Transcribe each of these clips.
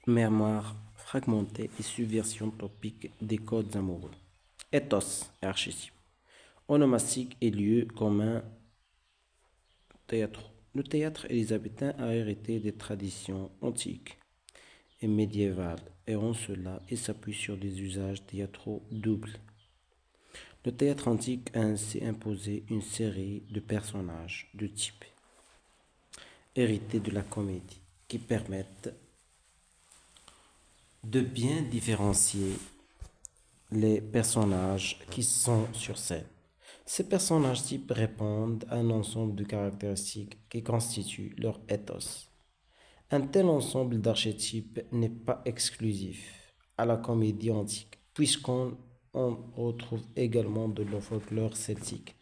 mémoire fragmentée et subversion topique des codes amoureux. Ethos et archétype. Onomastique et lieu commun théâtre. Le théâtre élisabétain a hérité des traditions antiques et médiévales, et en cela, il s'appuie sur des usages théâtraux doubles. Le théâtre antique a ainsi imposé une série de personnages de type hérités de la comédie qui permettent de bien différencier les personnages qui sont sur scène. Ces personnages types répondent à un ensemble de caractéristiques qui constituent leur ethos. Un tel ensemble d'archétypes n'est pas exclusif à la comédie antique, puisqu'on en retrouve également de le folklore celtique,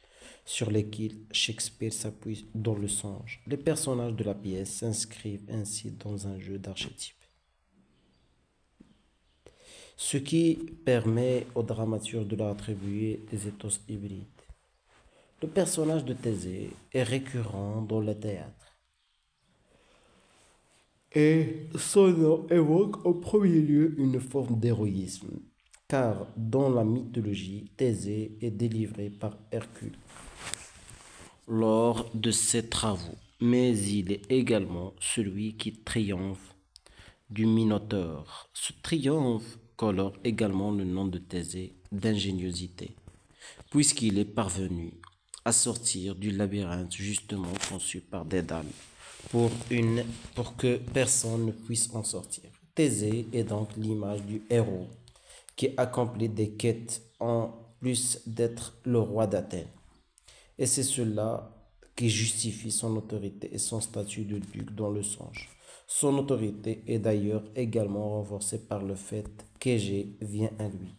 sur lesquels Shakespeare s'appuie dans le songe. Les personnages de la pièce s'inscrivent ainsi dans un jeu d'archétypes, ce qui permet aux dramaturges de leur attribuer des ethos hybrides. Le personnage de Thésée est récurrent dans le théâtre, et son nom évoque en premier lieu une forme d'héroïsme, car dans la mythologie, Thésée est délivré par Hercule lors de ses travaux, mais il est également celui qui triomphe du Minotaure. Ce triomphe colore également le nom de Thésée d'ingéniosité, puisqu'il est parvenu à sortir du labyrinthe justement conçu par Dédale pour que personne ne puisse en sortir. Thésée est donc l'image du héros qui accomplit des quêtes en plus d'être le roi d'Athènes. Et c'est cela qui justifie son autorité et son statut de duc dans le songe. Son autorité est d'ailleurs également renforcée par le fait qu'Égée vient à lui,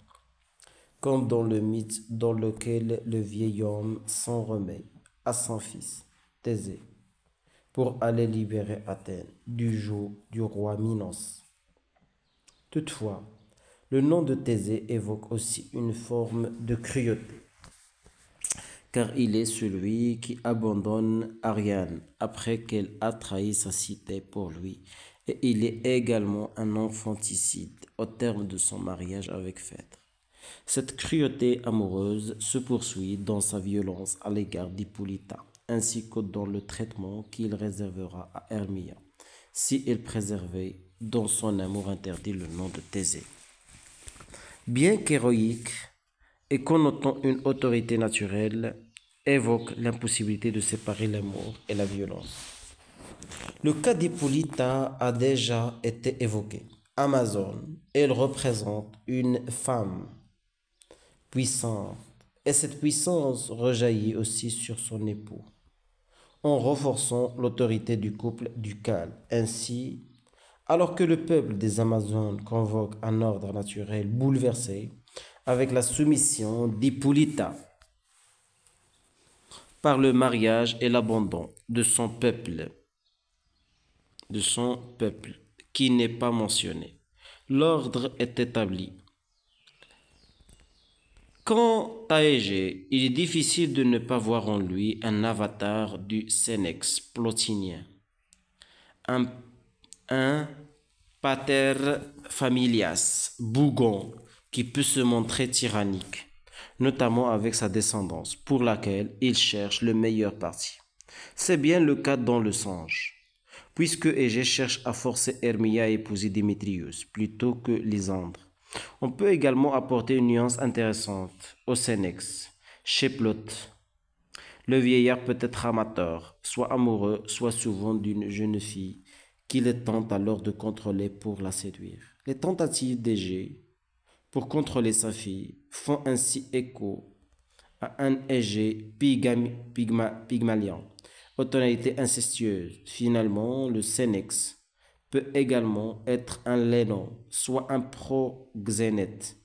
comme dans le mythe dans lequel le vieil homme s'en remet à son fils, Thésée, pour aller libérer Athènes du joug du roi Minos. Toutefois, le nom de Thésée évoque aussi une forme de cruauté, car il est celui qui abandonne Ariane après qu'elle a trahi sa cité pour lui, et il est également un infanticide au terme de son mariage avec Phèdre. Cette cruauté amoureuse se poursuit dans sa violence à l'égard d'Hippolyta, ainsi que dans le traitement qu'il réservera à Hermia, si elle préservait dans son amour interdit le nom de Thésée. Bien qu'héroïque et connotant une autorité naturelle, évoque l'impossibilité de séparer l'amour et la violence. Le cas d'Hippolyta a déjà été évoqué. Amazone, elle représente une femme puissante, et cette puissance rejaillit aussi sur son époux, en renforçant l'autorité du couple ducal. Ainsi, alors que le peuple des Amazones convoque un ordre naturel bouleversé avec la soumission d'Hippolyta par le mariage et l'abandon de son peuple, qui n'est pas mentionné, l'ordre est établi. Quant à Égée, il est difficile de ne pas voir en lui un avatar du Sénex plotinien, un pater familias bougon qui peut se montrer tyrannique, notamment avec sa descendance, pour laquelle il cherche le meilleur parti. C'est bien le cas dans le songe, puisque Égée cherche à forcer Hermia à épouser Démétrius plutôt que Lysandre. On peut également apporter une nuance intéressante au Sénex. Chez Plote, le vieillard peut être amateur, soit amoureux, soit souvent d'une jeune fille, qu'il tente alors de contrôler pour la séduire. Les tentatives d'Égée pour contrôler sa fille font ainsi écho à un Égée pygmalien, aux tonalités incestueuses. Finalement, le Sénex peut également être un Lénon, soit un proxénète,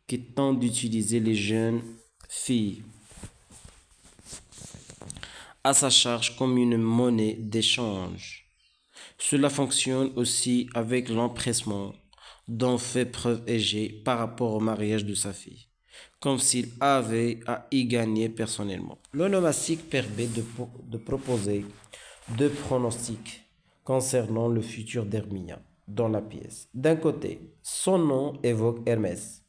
qui tente d'utiliser les jeunes filles à sa charge comme une monnaie d'échange. Cela fonctionne aussi avec l'empressement dont fait preuve Égée par rapport au mariage de sa fille, comme s'il avait à y gagner personnellement. L'onomastique permet de proposer deux pronostics concernant le futur d'Hermia. dans la pièce. D'un côté, son nom évoque Hermès,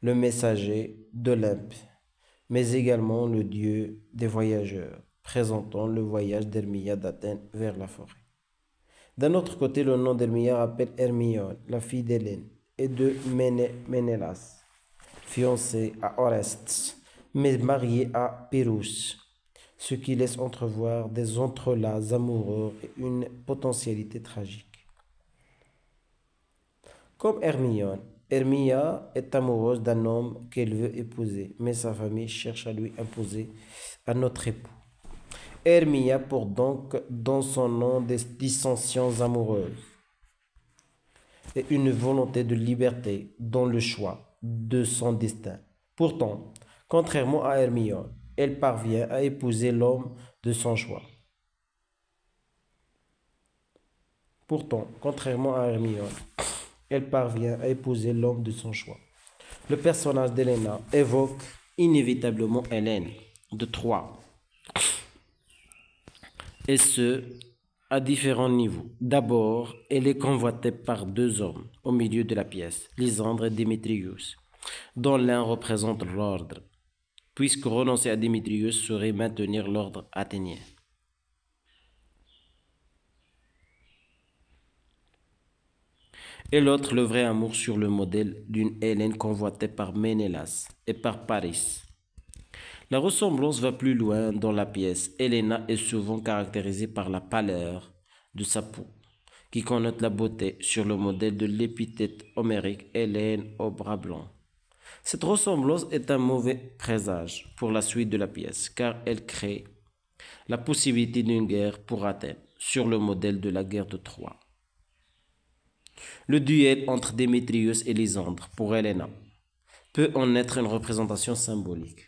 le messager d'Olympe, mais également le dieu des voyageurs, présentant le voyage d'Hermia d'Athènes vers la forêt. D'un autre côté, le nom d'Hermia rappelle Hermione, la fille d'Hélène, et de Ménélas, fiancée à Oreste, mais mariée à Pyrrhus, ce qui laisse entrevoir des entrelacs amoureux et une potentialité tragique. Comme Hermione, Hermia est amoureuse d'un homme qu'elle veut épouser, mais sa famille cherche à lui imposer un autre époux. Hermia porte donc dans son nom des dissensions amoureuses et une volonté de liberté dans le choix de son destin. Pourtant, contrairement à Hermione, elle parvient à épouser l'homme de son choix. Pourtant, contrairement à Hermione, elle parvient à épouser l'homme de son choix. Le personnage d'Helena évoque inévitablement Hélène de Troie, et ce, à différents niveaux. D'abord, elle est convoitée par deux hommes au milieu de la pièce, Lysandre et Démétrius, dont l'un représente l'ordre, puisque renoncer à Démétrius serait maintenir l'ordre athénien. Et l'autre, le vrai amour sur le modèle d'une Hélène convoitée par Ménélas et par Paris. La ressemblance va plus loin dans la pièce. Helena est souvent caractérisée par la pâleur de sa peau, qui connote la beauté sur le modèle de l'épithète homérique Hélène aux bras blancs. Cette ressemblance est un mauvais présage pour la suite de la pièce, car elle crée la possibilité d'une guerre pour Athènes, sur le modèle de la guerre de Troie. Le duel entre Démétrius et Lysandre pour Helena peut en être une représentation symbolique.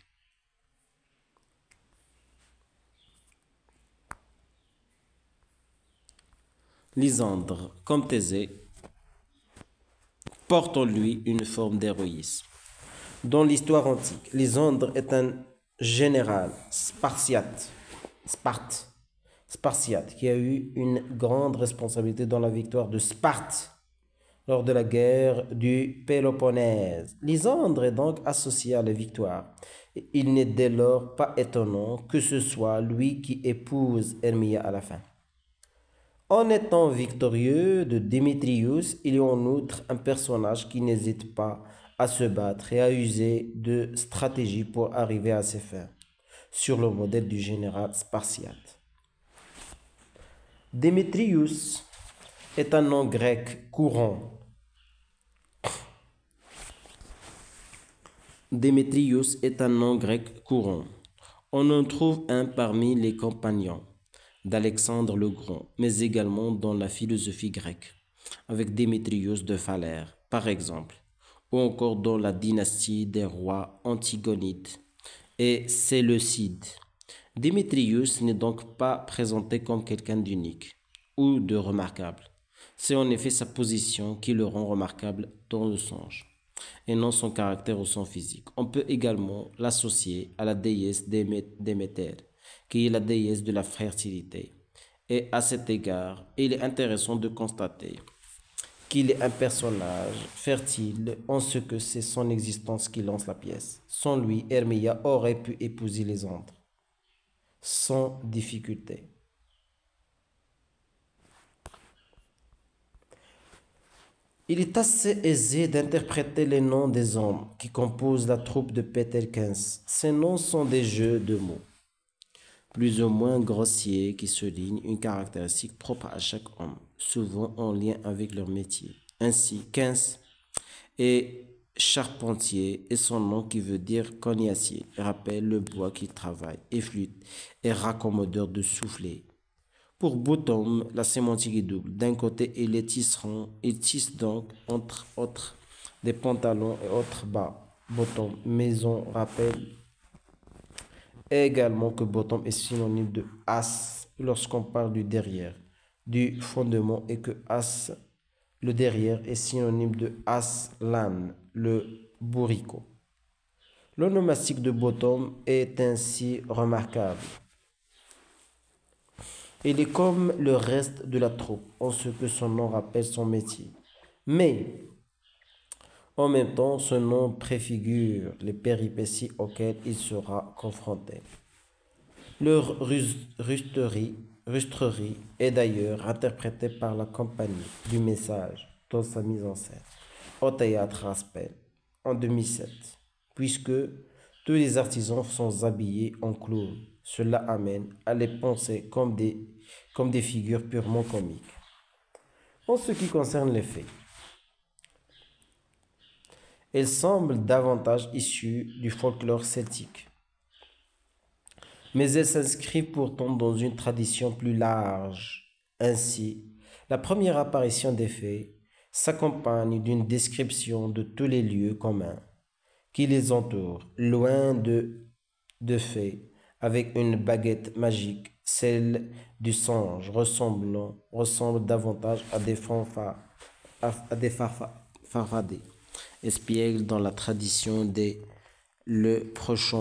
Lysandre, comme Thésée, porte en lui une forme d'héroïsme. Dans l'histoire antique, Lysandre est un général spartiate, qui a eu une grande responsabilité dans la victoire de Sparte lors de la guerre du Péloponnèse. Lysandre est donc associé à la victoire. Il n'est dès lors pas étonnant que ce soit lui qui épouse Hermia à la fin. En étant victorieux de Démétrius, il y a en outre un personnage qui n'hésite pas à se battre et à user de stratégies pour arriver à ses fins, sur le modèle du général spartiate. Démétrius est un nom grec courant. Démétrius est un nom grec courant. On en trouve un parmi les compagnons d'Alexandre le Grand, mais également dans la philosophie grecque, avec Démétrius de Phalère, par exemple, ou encore dans la dynastie des rois Antigonides et Séleucides. Démétrius n'est donc pas présenté comme quelqu'un d'unique ou de remarquable. C'est en effet sa position qui le rend remarquable dans le songe, et non son caractère ou son physique. On peut également l'associer à la déesse Déméter, qui est la déesse de la fertilité. Et à cet égard, il est intéressant de constater qu'il est un personnage fertile en ce que c'est son existence qui lance la pièce. Sans lui, Hermia aurait pu épouser Lysandre sans difficulté. Il est assez aisé d'interpréter les noms des hommes qui composent la troupe de Péterkens. Ces noms sont des jeux de mots, plus ou moins grossiers, qui soulignent une caractéristique propre à chaque homme, souvent en lien avec leur métier. Ainsi, Kens est charpentier et son nom qui veut dire cognacier rappelle le bois qu'il travaille, et flûte est raccommodeur de souffler. Pour Bottom, la sémantique est double. D'un côté, il tisse donc, entre autres, des pantalons et autres bas. Bottom, maison, rappelle également que bottom est synonyme de as lorsqu'on parle du derrière, du fondement, et que as, le derrière, est synonyme de aslan, le bourricot. L'onomastique de bottom est ainsi remarquable. Il est comme le reste de la troupe, en ce que son nom rappelle son métier. Mais, en même temps, ce nom préfigure les péripéties auxquelles il sera confronté. Leur rustrerie est d'ailleurs interprétée par la compagnie du message dans sa mise en scène au théâtre Raspail en 2007, puisque tous les artisans sont habillés en clowns. Cela amène à les penser comme des figures purement comiques. En ce qui concerne les faits, elles semblent davantage issues du folklore celtique, mais elles s'inscrivent pourtant dans une tradition plus large. Ainsi, la première apparition des fées s'accompagne d'une description de tous les lieux communs qui les entourent, loin de fées, avec une baguette magique. Celle du songe ressemble davantage à des farfadets, espiègles dans la tradition des le proche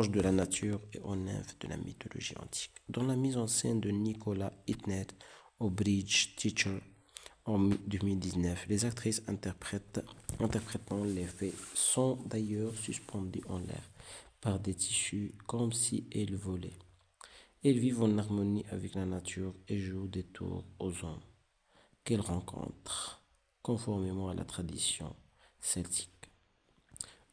de la nature et aux nymphes de la mythologie antique. Dans la mise en scène de Nicolas Hitner au Bridge Teacher en 2019, les actrices interprétant les fées sont d'ailleurs suspendues en l'air par des tissus comme si elles volaient. Elles vivent en harmonie avec la nature et jouent des tours aux hommes qu'elles rencontrent, conformément à la tradition celtique.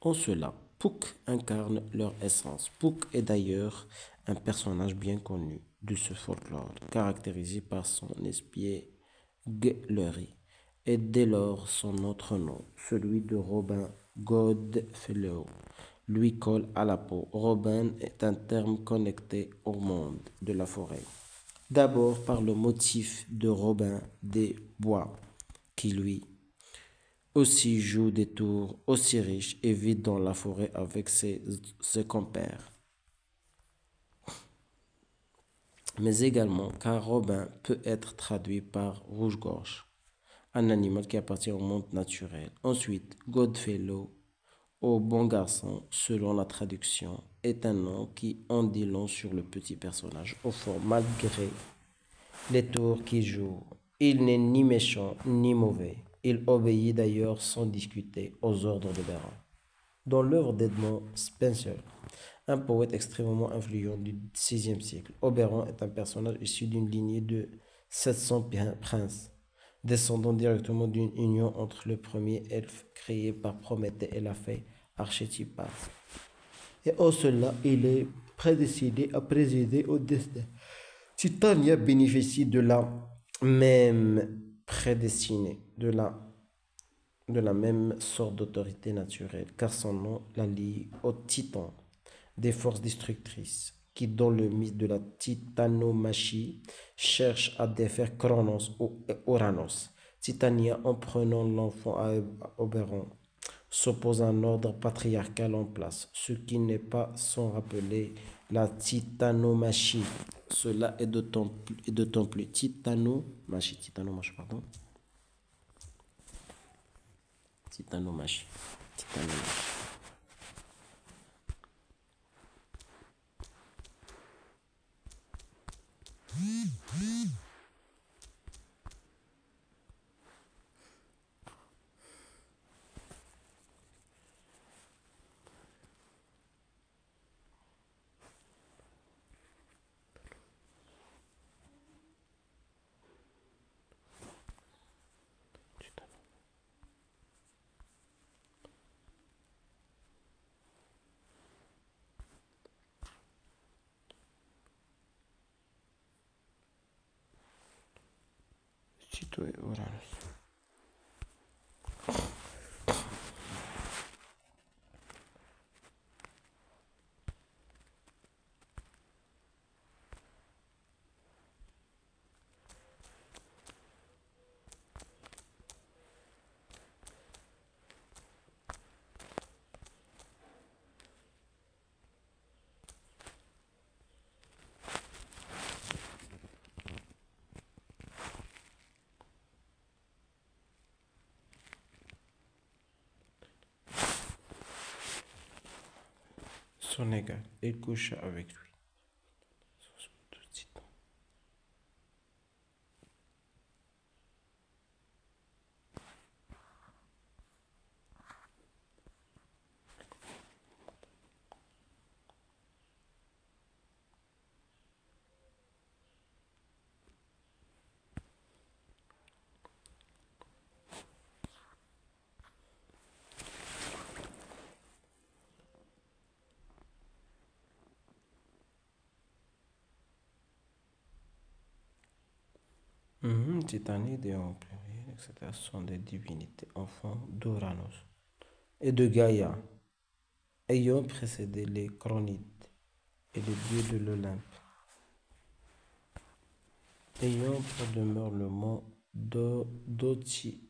En cela, Puck incarne leur essence. Puck est d'ailleurs un personnage bien connu de ce folklore, caractérisé par son espièglerie, et dès lors son autre nom, celui de Robin Goodfellow, lui colle à la peau. Robin est un terme connecté au monde de la forêt. D'abord par le motif de Robin des Bois, qui lui aussi joue des tours aussi riches et vit dans la forêt avec ses compères. Mais également car Robin peut être traduit par rouge-gorge, un animal qui appartient au monde naturel. Ensuite, Goodfellow, au bon garçon, selon la traduction, est un nom qui en dit long sur le petit personnage. Au fond, malgré les tours qu'il joue, il n'est ni méchant ni mauvais. Il obéit d'ailleurs sans discuter aux ordres de Béran. Dans l'œuvre d'Edmond Spenser, un poète extrêmement influent du XVIe siècle, Oberon est un personnage issu d'une lignée de 700 princes, descendant directement d'une union entre le premier elfe créé par Prométhée et la fée Archétypale. Et en cela, il est prédestiné à présider au destin. Titania bénéficie de la même prédestinée, de la même sorte d'autorité naturelle, car son nom la lie au titan, des forces destructrices, qui dans le mythe de la titanomachie cherche à défaire Cronos ou Oranos. Titania, en prenant l'enfant à Oberon, s'oppose à un ordre patriarcal en place, ce qui n'est pas sans rappeler la titanomachie. Cela est d'autant plus titanomachie, pardon. Titanomachie. Tito et Oranos. Son égal, il coucha avec lui. Titanide et en pluriel, etc. sont des divinités enfants d'Uranos et de Gaïa, ayant précédé les Chronides et les dieux de l'Olympe, ayant pour demeure le mont d'Otris.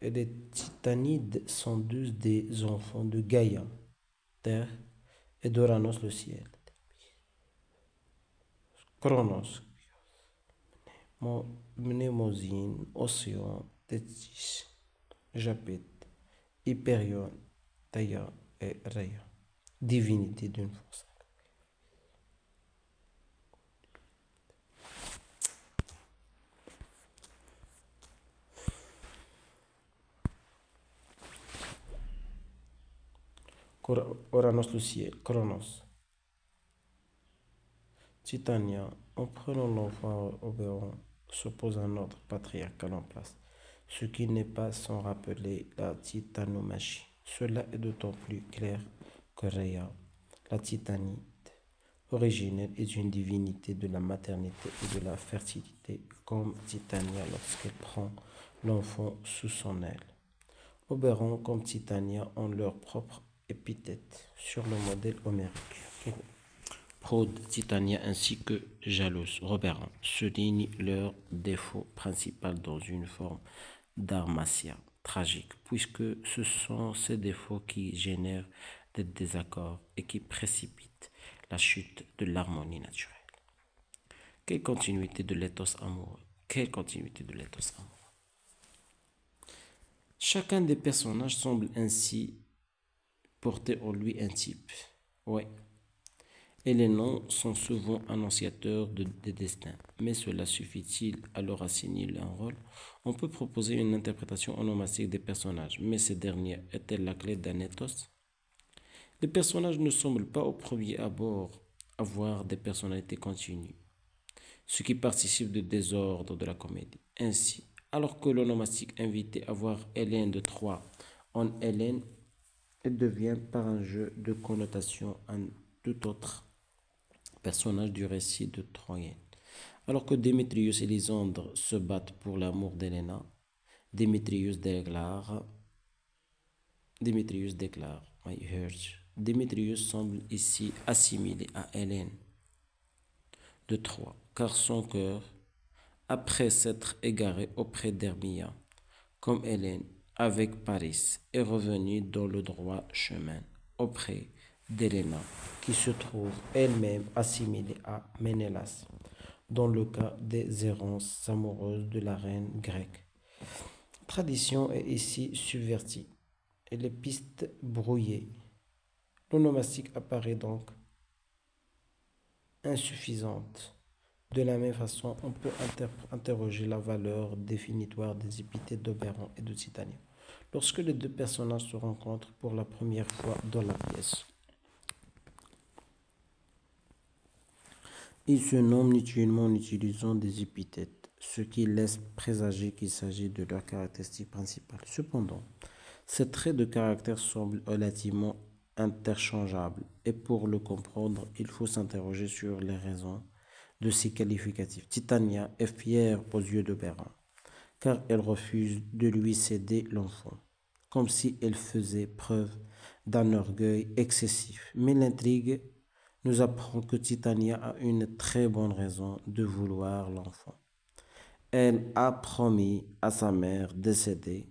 Et les Titanides sont tous des enfants de Gaïa, terre, et d'Uranos, le ciel. Chronos, Mnémosyne, Océan, Tétis, Japet, Hyperion, Taïa et Rhea, divinité d'une force. Oranos, le ciel, Chronos. Titania, en prenant l'enfant Oberon, s'oppose à un ordre patriarcal en place, ce qui n'est pas sans rappeler la titanomachie. Cela est d'autant plus clair que Rhea, la titanide originelle, est une divinité de la maternité et de la fertilité, comme Titania lorsqu'elle prend l'enfant sous son aile. Oberon comme Titania ont leur propre épithète sur le modèle homérique. Prode, Titania ainsi que Jalos, Oberon soulignent leur défaut principal dans une forme d'armatia tragique, puisque ce sont ces défauts qui génèrent des désaccords et qui précipitent la chute de l'harmonie naturelle. Quelle continuité de l'éthos amoureux! Quelle continuité de l'éthos amoureux! Chacun des personnages semble ainsi porter en lui un type. Ouais. Et les noms sont souvent annonciateurs des destins. Mais cela suffit-il à leur assigner un rôle? On peut proposer une interprétation onomastique des personnages, mais ces derniers est-elle la clé d'un ethos? Les personnages ne semblent pas au premier abord avoir des personnalités continues, ce qui participe du désordre de la comédie. Ainsi, alors que l'onomastique invitait à voir Hélène de Troie en Hélène, elle devient par un jeu de connotation un tout autre personnage du récit de Troyenne. Alors que Démétrius et Lysandre se battent pour l'amour d'Héléna, Démétrius déclare My heart. Démétrius semble ici assimilé à Hélène de Troie, car son cœur, après s'être égaré auprès d'Hermia, comme Hélène avec Paris, est revenu dans le droit chemin auprès d'Héléna, qui se trouve elle-même assimilée à Ménélas, dans le cas des errances amoureuses de la reine grecque. La tradition est ici subvertie et les pistes brouillées. L'onomastique apparaît donc insuffisante. De la même façon, on peut interroger la valeur définitoire des épithètes d'Oberon et de Titania lorsque les deux personnages se rencontrent pour la première fois dans la pièce. Ils se nomment mutuellement en utilisant des épithètes, ce qui laisse présager qu'il s'agit de leur caractéristique principale. Cependant, ces traits de caractère semblent relativement interchangeables, et pour le comprendre, il faut s'interroger sur les raisons de ces qualificatifs. Titania est fière aux yeux d'Oberon, car elle refuse de lui céder l'enfant, comme si elle faisait preuve d'un orgueil excessif. Mais l'intrigue nous apprend que Titania a une très bonne raison de vouloir l'enfant. Elle a promis à sa mère décédée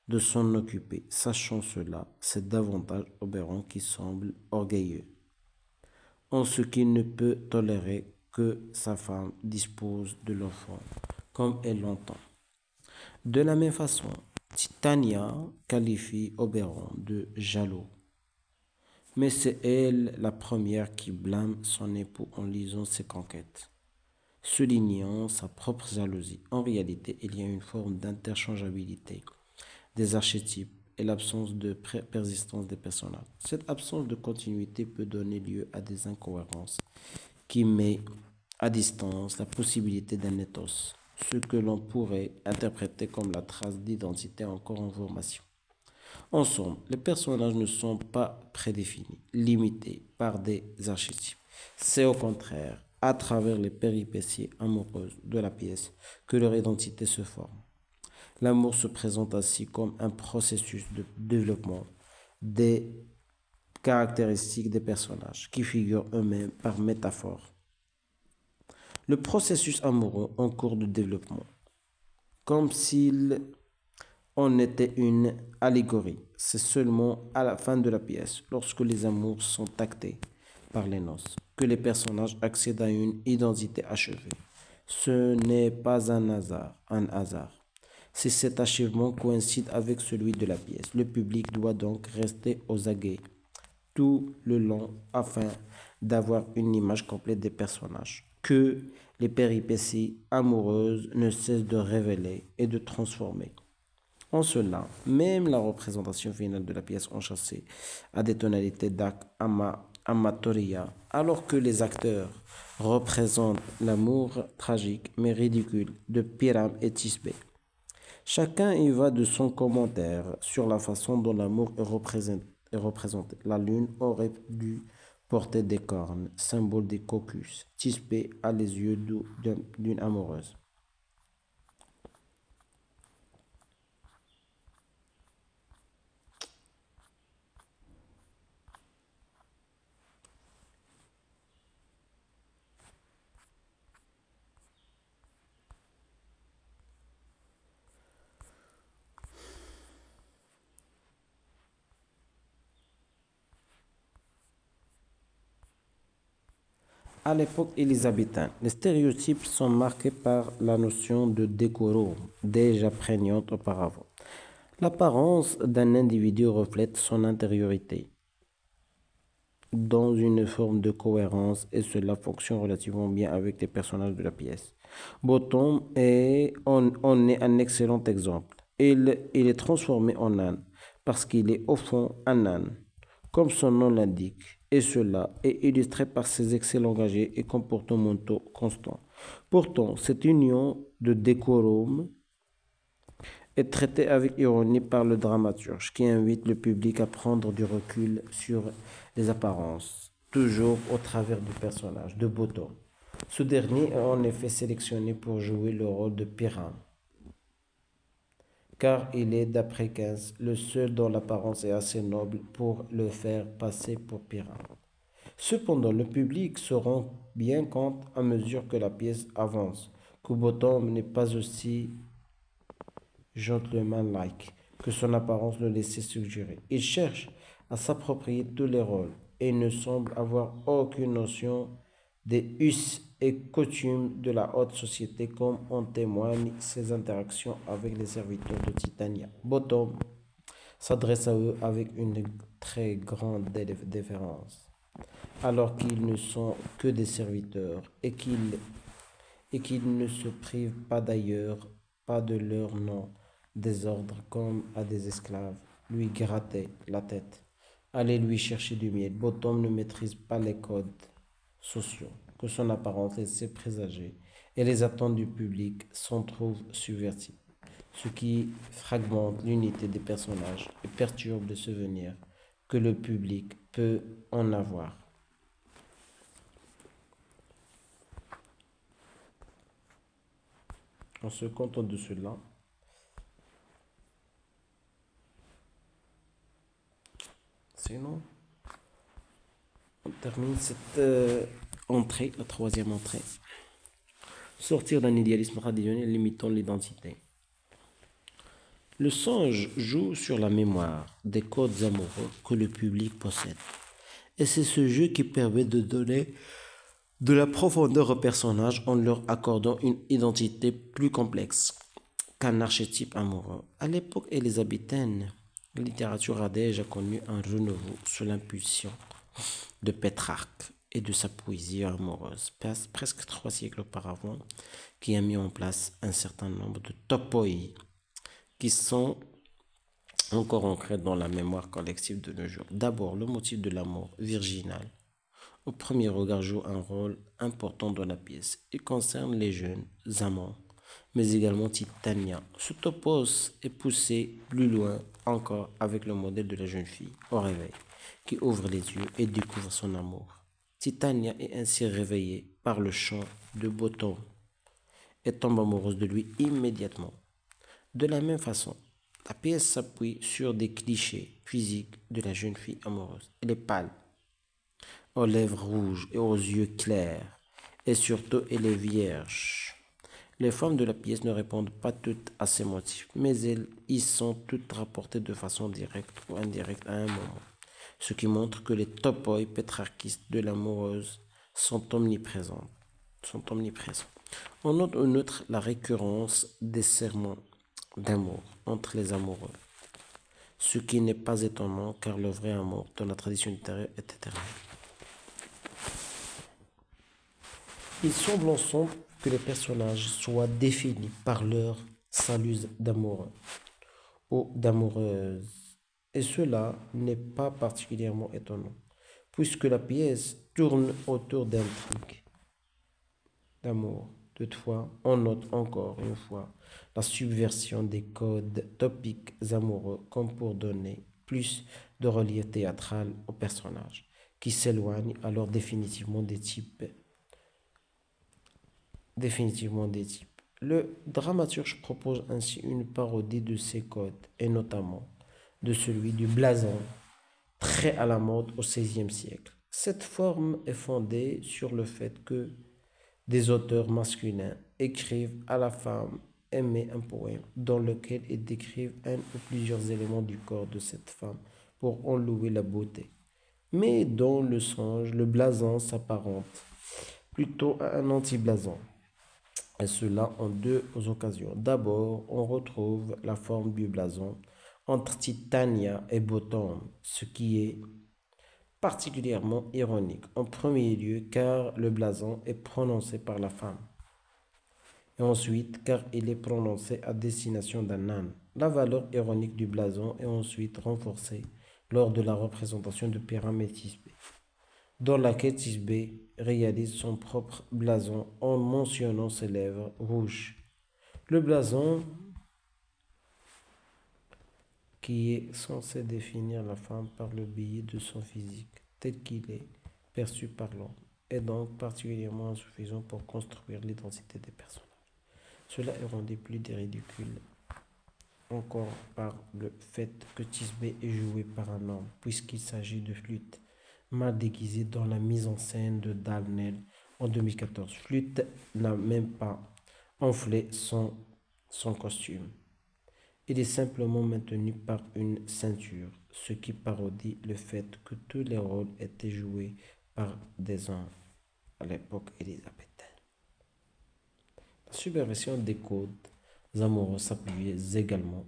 de s'en occuper. Sachant cela, c'est davantage Oberon qui semble orgueilleux, en ce qu'il ne peut tolérer que sa femme dispose de l'enfant comme elle l'entend. De la même façon, Titania qualifie Oberon de jaloux, mais c'est elle la première qui blâme son époux en lisant ses conquêtes, soulignant sa propre jalousie. En réalité, il y a une forme d'interchangeabilité des archétypes et l'absence de persistance des personnages. Cette absence de continuité peut donner lieu à des incohérences qui met à distance la possibilité d'un ethos, ce que l'on pourrait interpréter comme la trace d'identité encore en formation. En somme, les personnages ne sont pas prédéfinis, limités par des archétypes. C'est au contraire à travers les péripéties amoureuses de la pièce que leur identité se forme. L'amour se présente ainsi comme un processus de développement des caractéristiques des personnages qui figurent eux-mêmes par métaphore. Le processus amoureux en cours de développement, comme s'il en était une allégorie, c'est seulement à la fin de la pièce, lorsque les amours sont actés par les noces, que les personnages accèdent à une identité achevée. Ce n'est pas un hasard. Si cet achèvement coïncide avec celui de la pièce, le public doit donc rester aux aguets tout le long afin d'avoir une image complète des personnages que les péripéties amoureuses ne cessent de révéler et de transformer. En cela, même la représentation finale de la pièce enchâssée a des tonalités amatoria, alors que les acteurs représentent l'amour tragique mais ridicule de Piram et Tisbé. Chacun y va de son commentaire sur la façon dont l'amour est représenté. La lune aurait dû porter des cornes, symbole des caucus. Tisbé a les yeux doux d'une amoureuse. À l'époque élisabéthaine, les stéréotypes sont marqués par la notion de décorum, déjà prégnante auparavant. L'apparence d'un individu reflète son intériorité dans une forme de cohérence et cela fonctionne relativement bien avec les personnages de la pièce. Bottom en est un excellent exemple. Il est transformé en âne parce qu'il est au fond un âne, comme son nom l'indique, et cela est illustré par ses excès langagiers et comportementaux constants. Pourtant, cette union de décorum est traitée avec ironie par le dramaturge qui invite le public à prendre du recul sur les apparences, toujours au travers du personnage de Bottom. Ce dernier est en effet sélectionné pour jouer le rôle de Piram, car il est, d'après Keynes, le seul dont l'apparence est assez noble pour le faire passer pour Piram. Cependant, le public se rend bien compte à mesure que la pièce avance que Bottom n'est pas aussi gentleman-like que son apparence le laissait suggérer. Il cherche à s'approprier tous les rôles et ne semble avoir aucune notion des us et coutumes de la haute société comme en témoignent ses interactions avec les serviteurs de Titania. Bottom s'adresse à eux avec une très grande déférence, alors qu'ils ne sont que des serviteurs et qu'ils ne se privent pas d'ailleurs pas de leur nom des ordres comme à des esclaves, lui gratter la tête, aller lui chercher du miel. Bottom ne maîtrise pas les codes sociaux que son apparence laissait présager et les attentes du public s'en trouvent subverties, ce qui fragmente l'unité des personnages et perturbe le souvenir que le public peut en avoir. En se contentant de cela, sinon, on termine cette entrée, la troisième entrée. Sortir d'un idéalisme traditionnel limitant l'identité. Le songe joue sur la mémoire des codes amoureux que le public possède. Et c'est ce jeu qui permet de donner de la profondeur aux personnages en leur accordant une identité plus complexe qu'un archétype amoureux. À l'époque élisabéthaine, la littérature a déjà connu un renouveau sous l'impulsion de Pétrarque et de sa poésie amoureuse, presque 3 siècles auparavant, qui a mis en place un certain nombre de topoi qui sont encore ancrés dans la mémoire collective de nos jours. D'abord, le motif de l'amour virginal, au premier regard, joue un rôle important dans la pièce. Il concerne les jeunes amants, mais également Titania. Ce topos est poussé plus loin encore avec le modèle de la jeune fille au réveil, qui ouvre les yeux et découvre son amour. Titania est ainsi réveillée par le chant de Boton et tombe amoureuse de lui immédiatement. De la même façon, la pièce s'appuie sur des clichés physiques de la jeune fille amoureuse. Elle est pâle, aux lèvres rouges et aux yeux clairs, et surtout elle est vierge. Les femmes de la pièce ne répondent pas toutes à ces motifs, mais elles y sont toutes rapportées de façon directe ou indirecte à un moment, ce qui montre que les topoi pétrarchistes de l'amoureuse sont omniprésents. On note en outre la récurrence des serments d'amour entre les amoureux, ce qui n'est pas étonnant car le vrai amour dans la tradition littéraire est éternel. Il semble ensemble que les personnages soient définis par leur salut d'amoureux ou d'amoureuse. Et cela n'est pas particulièrement étonnant, puisque la pièce tourne autour d'intrigues d'amour. Toutefois, on note encore une fois la subversion des codes topiques amoureux comme pour donner plus de relief théâtral aux personnages, qui s'éloignent alors définitivement des types. Le dramaturge propose ainsi une parodie de ces codes, et notamment de celui du blason, très à la mode au XVIe siècle. Cette forme est fondée sur le fait que des auteurs masculins écrivent à la femme aimée un poème dans lequel ils décrivent un ou plusieurs éléments du corps de cette femme pour en louer la beauté. Mais dans le songe, le blason s'apparente plutôt à un anti-blason. Et cela en deux occasions. D'abord, on retrouve la forme du blason entre Titania et Bottom, ce qui est particulièrement ironique. En premier lieu, car le blason est prononcé par la femme. Et ensuite, car il est prononcé à destination d'un âne. La valeur ironique du blason est ensuite renforcée lors de la représentation de Pyramide Tisbé, dans laquelle Tisbé réalise son propre blason en mentionnant ses lèvres rouges. Le blason, qui est censé définir la femme par le biais de son physique, tel qu'il est perçu par l'homme, est donc particulièrement insuffisant pour construire l'identité des personnages. Cela est rendu plus ridicule encore par le fait que Tisbé est joué par un homme, puisqu'il s'agit de Flûte, mal déguisé dans la mise en scène de Dalnel en 2014. Flûte n'a même pas enflé son costume. Il est simplement maintenu par une ceinture, ce qui parodie le fait que tous les rôles étaient joués par des hommes à l'époque élisabéthaine. La subversion des codes amoureux s'appuyait également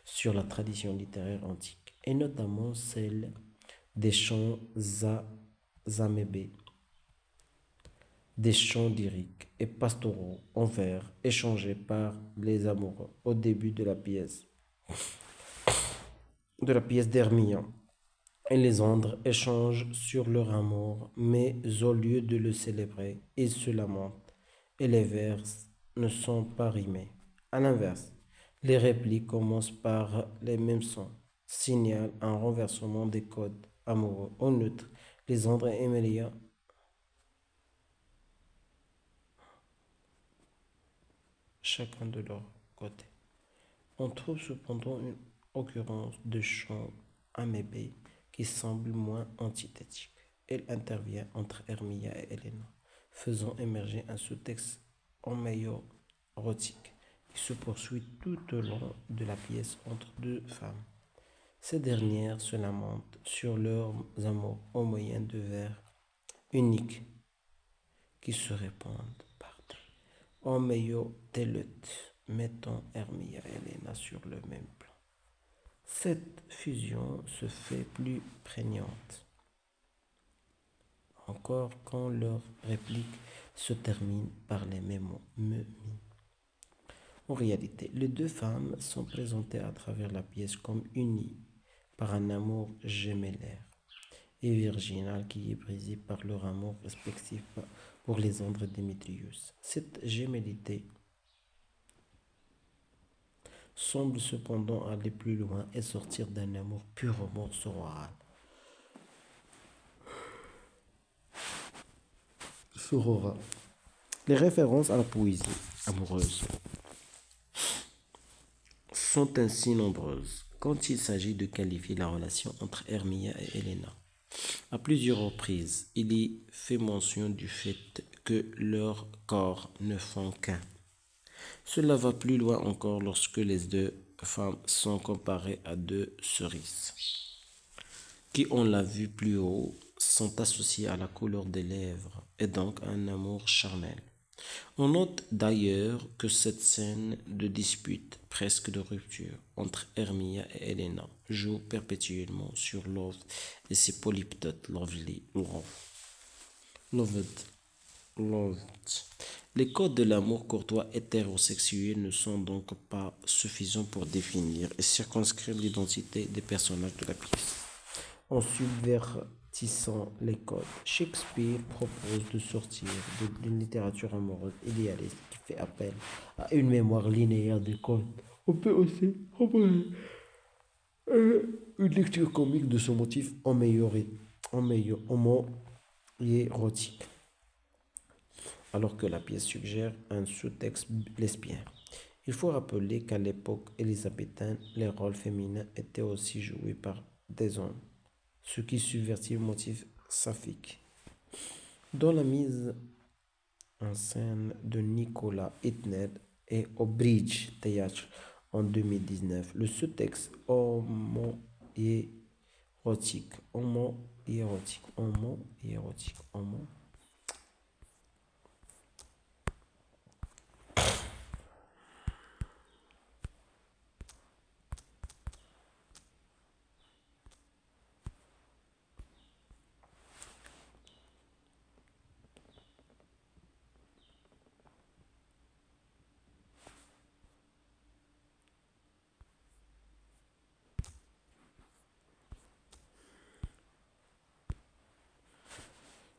sur la tradition littéraire antique, et notamment celle des chants zamébés, des chants lyriques et pastoraux en vers échangés par les amoureux au début de la pièce d'Hermia. Et les andres échangent sur leur amour, mais au lieu de le célébrer, ils se lamentent, et les vers ne sont pas rimés. À l'inverse, les répliques commencent par les mêmes sons, signalent un renversement des codes amoureux. En outre, les andres et Emilia, chacun de leur côté. On trouve cependant une occurrence de chant amébé qui semble moins antithétique. Elle intervient entre Hermia et Helena, faisant émerger un sous-texte homérotique qui se poursuit tout au long de la pièce entre deux femmes. Ces dernières se lamentent sur leurs amours au moyen de vers uniques qui se répandent partout. Homéotéleute, mettant Hermia et Helena sur le même plan. Cette fusion se fait plus prégnante encore quand leur réplique se termine par les mêmes mots, me, mi. En réalité, les deux femmes sont présentées à travers la pièce comme unies par un amour gémellaire et virginal qui est brisé par leur amour respectif pour les andres et Démétrius. Cette gémellité semble cependant aller plus loin et sortir d'un amour purement sororal. Sorora. Les références à la poésie amoureuse sont ainsi nombreuses quand il s'agit de qualifier la relation entre Hermia et Helena. À plusieurs reprises, il y fait mention du fait que leurs corps ne font qu'un. Cela va plus loin encore lorsque les deux femmes sont comparées à deux cerises, qui, on l'a vu plus haut, sont associées à la couleur des lèvres et donc à un amour charnel. On note d'ailleurs que cette scène de dispute, presque de rupture, entre Hermia et Helena joue perpétuellement sur Love et ses polyptotes loved. Loved. Les codes de l'amour courtois hétérosexuel ne sont donc pas suffisants pour définir et circonscrire l'identité des personnages de la pièce. En subvertissant les codes, Shakespeare propose de sortir d'une littérature amoureuse idéaliste qui fait appel à une mémoire linéaire des codes. On peut aussi proposer une lecture comique de son motif homo-érotique, alors que la pièce suggère un sous-texte lesbien. Il faut rappeler qu'à l'époque élisabéthaine, les rôles féminins étaient aussi joués par des hommes, ce qui subvertit le motif saphique. Dans la mise en scène de Nicolas Hitner et au Bridge Theatre en 2019, le sous-texte homo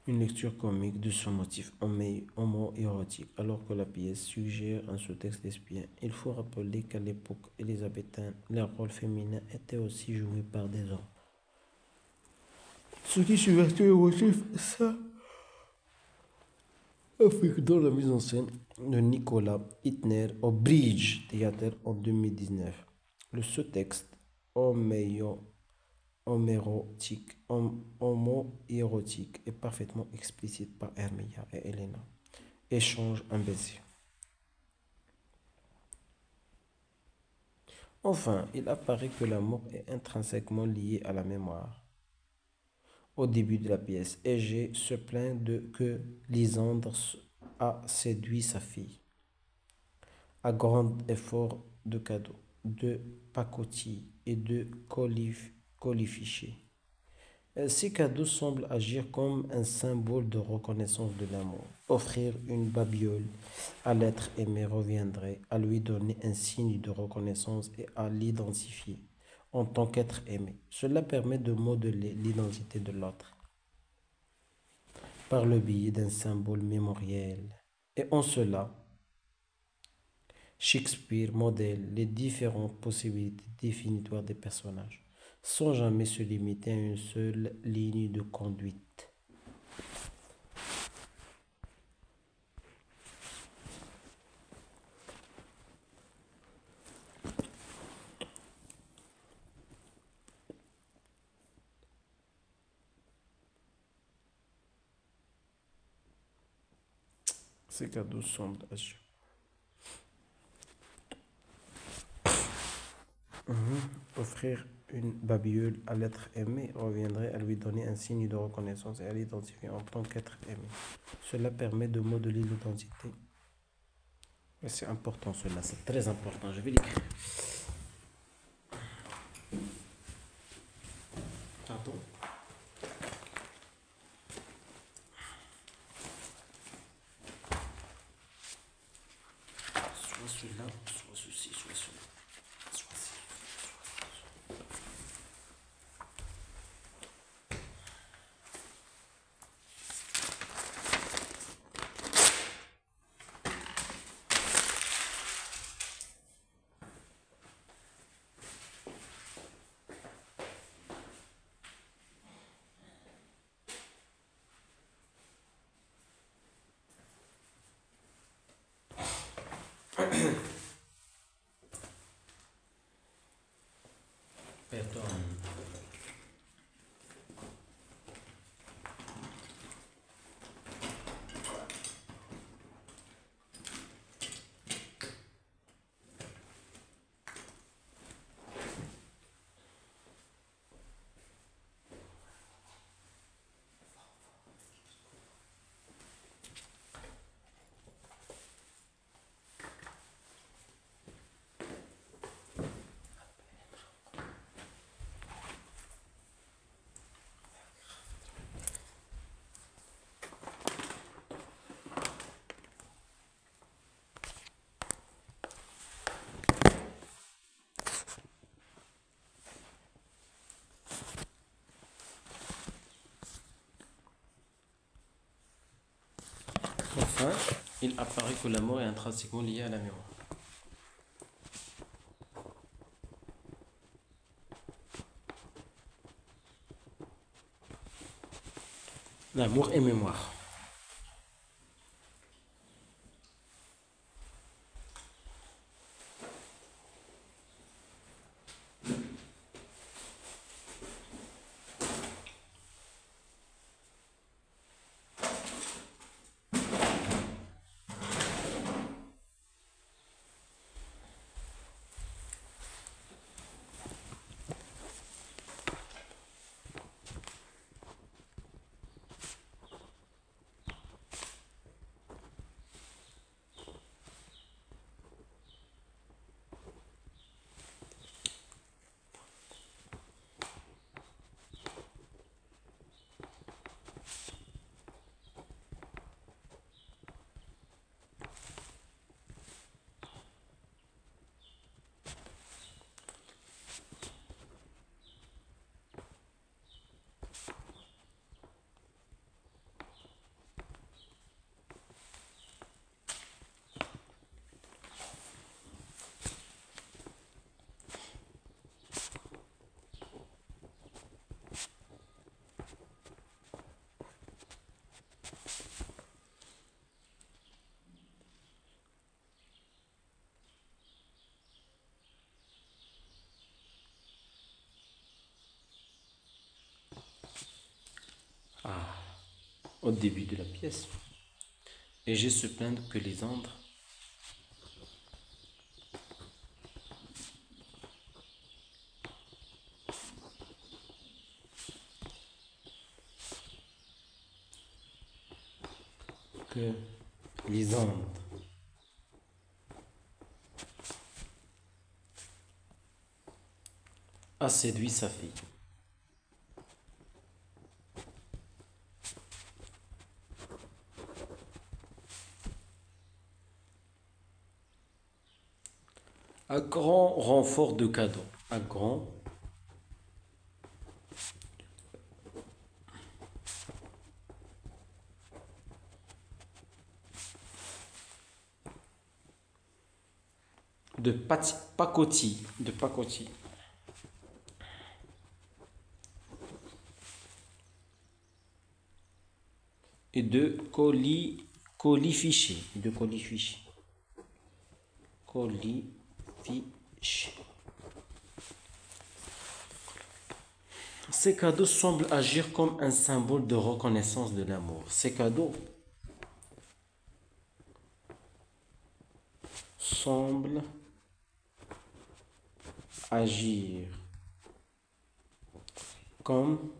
une lecture comique de son motif homo-érotique, alors que la pièce suggère un sous-texte lesbien. Il faut rappeler qu'à l'époque élisabéthaine, les rôles féminins étaient aussi joués par des hommes, ce qui subvertit le motif saphique. Dans la mise en scène de Nicolas Hitner au Bridge Theatre en 2019, le sous-texte homo-érotique est parfaitement explicite par Hermia et Helena. Échange un baiser. Enfin, il apparaît que l'amour est intrinsèquement lié à la mémoire. Au début de la pièce, Égée se plaint de que Lysandre a séduit sa fille, à grand effort de cadeaux, de pacotille et de colifichets. Ces cadeaux semblent agir comme un symbole de reconnaissance de l'amour. Offrir une babiole à l'être aimé reviendrait à lui donner un signe de reconnaissance et à l'identifier en tant qu'être aimé. Cela permet de modeler l'identité de l'autre par le biais d'un symbole mémoriel. Et en cela, Shakespeare modèle les différentes possibilités définitoires des personnages, sans jamais se limiter à une seule ligne de conduite. Ces cadeaux semblent assurés. Offrir une babiole à l'être aimé reviendrait à lui donner un signe de reconnaissance et à l'identifier en tant qu'être aimé. Cela permet de modeler l'identité. Et c'est important cela, c'est très important. Je vais l'écrire. Pardon. Soit celui-là, soit ceci, soit celui-là. Il apparaît que la mort est intrinsèquement liée à la mémoire. L'amour et mémoire. Au début de la pièce. Et j'ai se plaindre que les andres que Lisandre a séduit sa fille. À grand renfort de cadeaux. À grand de pacotille. De pacotille. Et de colifichés. De colifichés. Colifichés. Ces cadeaux semblent agir comme un symbole de reconnaissance de l'amour. Ces cadeaux semblent agir comme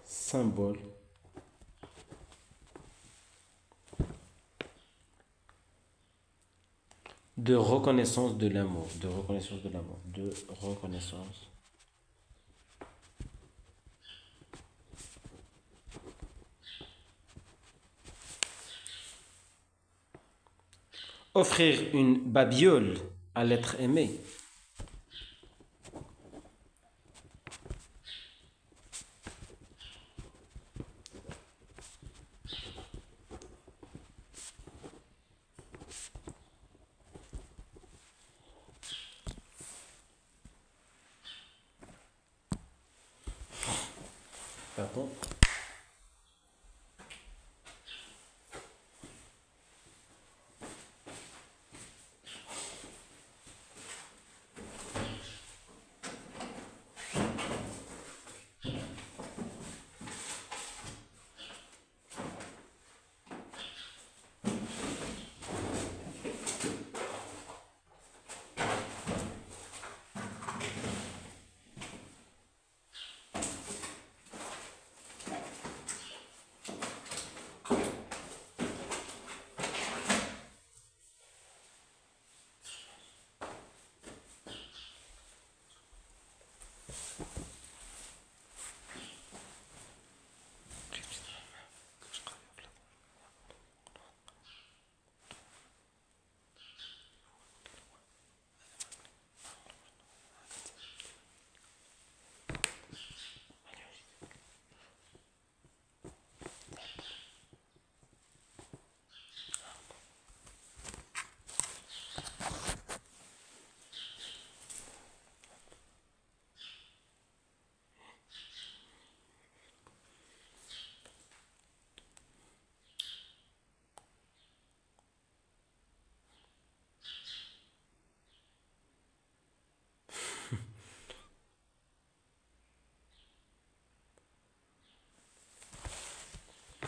symbole de reconnaissance de l'amour, de reconnaissance de l'amour, de reconnaissance. Offrir une babiole à l'être aimé. Pardon.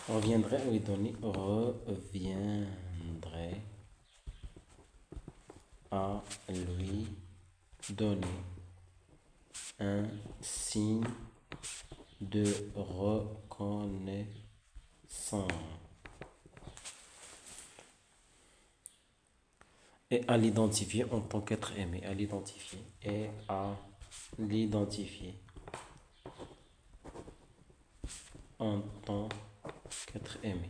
reviendrait lui donner reviendrait à lui donner un signe de reconnaissance et à l'identifier en tant qu'être aimé, à l'identifier et à l'identifier en tant qu'être aimé.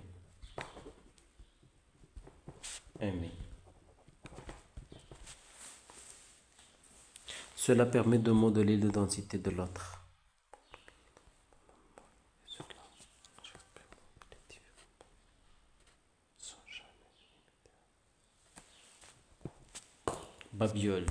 Aimé. Cela permet de modeler l'identité de l'autre. Babiole.